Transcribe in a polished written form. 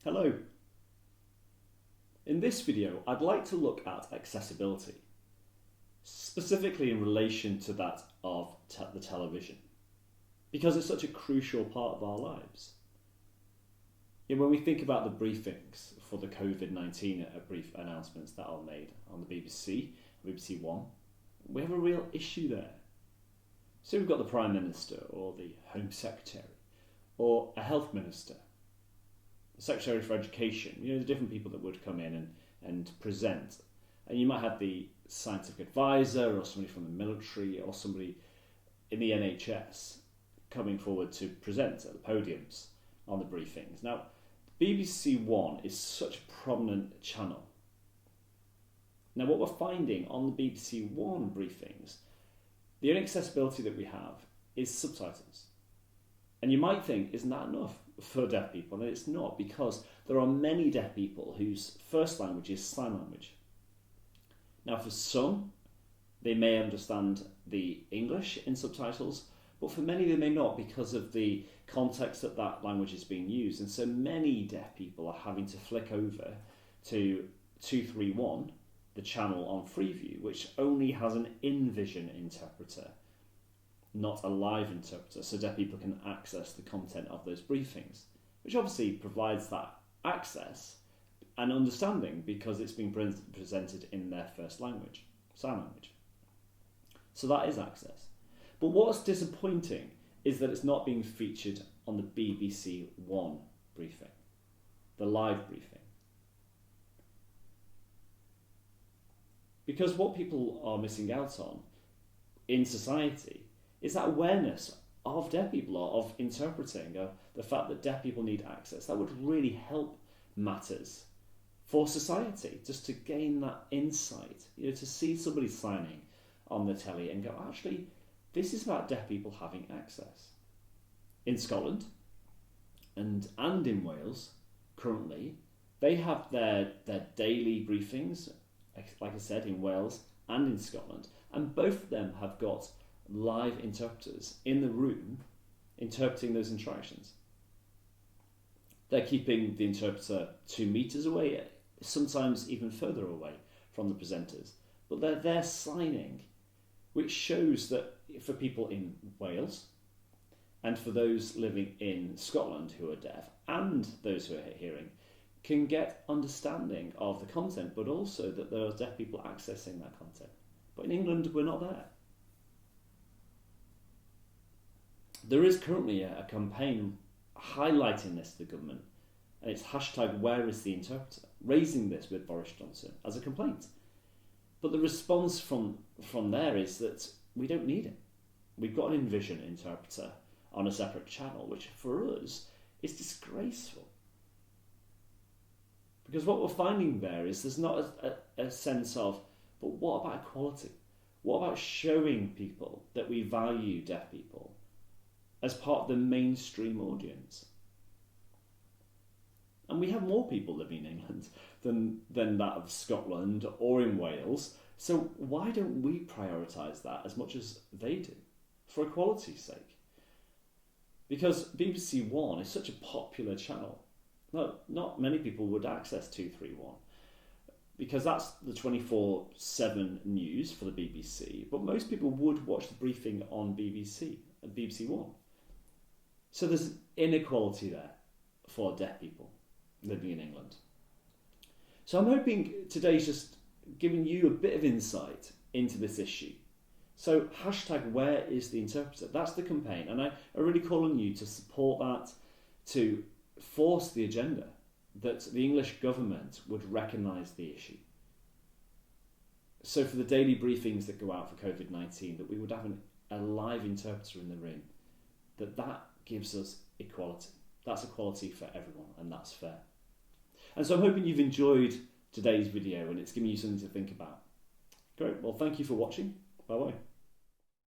Hello. In this video, I'd like to look at accessibility, specifically in relation to that of the television, because it's such a crucial part of our lives. When we think about the briefings for the COVID-19 brief announcements that are made on the BBC One, we have a real issue there. So we've got the Prime Minister or the Home Secretary or a Health Minister, Secretary for Education, the different people that would come in and present. And you might have the scientific advisor or somebody from the military or somebody in the NHS coming forward to present at the podiums on the briefings. Now, BBC One is such a prominent channel. Now, what we're finding on the BBC One briefings, the only accessibility that we have is subtitles. And you might think, isn't that enough for deaf people? And it's not, because there are many deaf people whose first language is sign language. Now, for some, they may understand the English in subtitles, but for many they may not, because of the context that that language is being used. And so many deaf people are having to flick over to 231, the channel on Freeview, which only has an in-vision interpreter, not a live interpreter, so deaf people can access the content of those briefings, which obviously provides that access and understanding because it's being presented in their first language, sign language. So that is access. But what's disappointing is that it's not being featured on the BBC One briefing, the live briefing. Because what people are missing out on in society is that awareness of deaf people, of interpreting, of the fact that deaf people need access. That would really help matters for society, just to gain that insight, to see somebody signing on the telly and go, actually, this is about deaf people having access. In Scotland and in Wales, currently, they have their daily briefings, like I said, in Wales and in Scotland, and both of them have got live interpreters in the room interpreting those interactions. They're keeping the interpreter 2 meters away, sometimes even further away from the presenters, but they're there signing, which shows that for people in Wales and for those living in Scotland who are deaf and those who are hearing can get understanding of the content, but also that there are deaf people accessing that content. But in England, we're not there. There is currently a campaign highlighting this to the government, and it's hashtag where is the interpreter, raising this with Boris Johnson as a complaint. But the response from there is that we don't need it. We've got an in-vision interpreter on a separate channel, which for us is disgraceful. Because what we're finding there is there's not a sense of, but what about equality? What about showing people that we value deaf people as part of the mainstream audience? And we have more people living in England than that of Scotland or in Wales. So why don't we prioritise that as much as they do, for equality's sake? Because BBC One is such a popular channel. No, not many people would access 231 because that's the 24/7 news for the BBC, but most people would watch the briefing on BBC One. So there's inequality there for deaf people living in England. So I'm hoping today's just giving you a bit of insight into this issue. So hashtag where is the interpreter? That's the campaign, and I really call on you to support that, to force the agenda that the English government would recognise the issue. So for the daily briefings that go out for COVID-19, that we would have a live interpreter in the room, that gives us equality. That's equality for everyone, and that's fair. And so I'm hoping you've enjoyed today's video and it's given you something to think about. Great, well, thank you for watching. Bye-bye.